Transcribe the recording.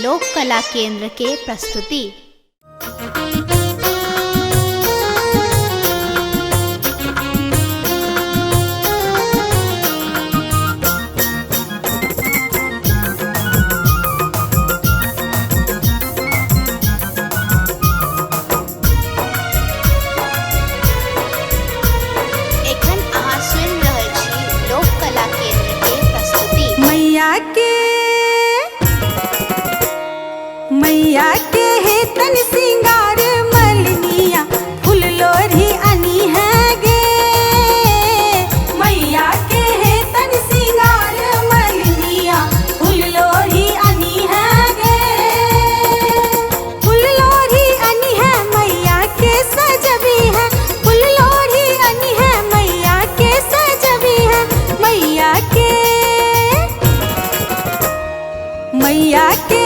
लोक कला केंद्र के प्रस्तुति। मैया के है तन सिंगार मलनिया फूल लोरी अनी है गे। मैया के है तन सिंगार मलनिया फूल लोरी अनी है गे। फूल लोरी अनी है मैया के सजबी है। फूल लोरी अनी है मैया के सजबी है। मैया के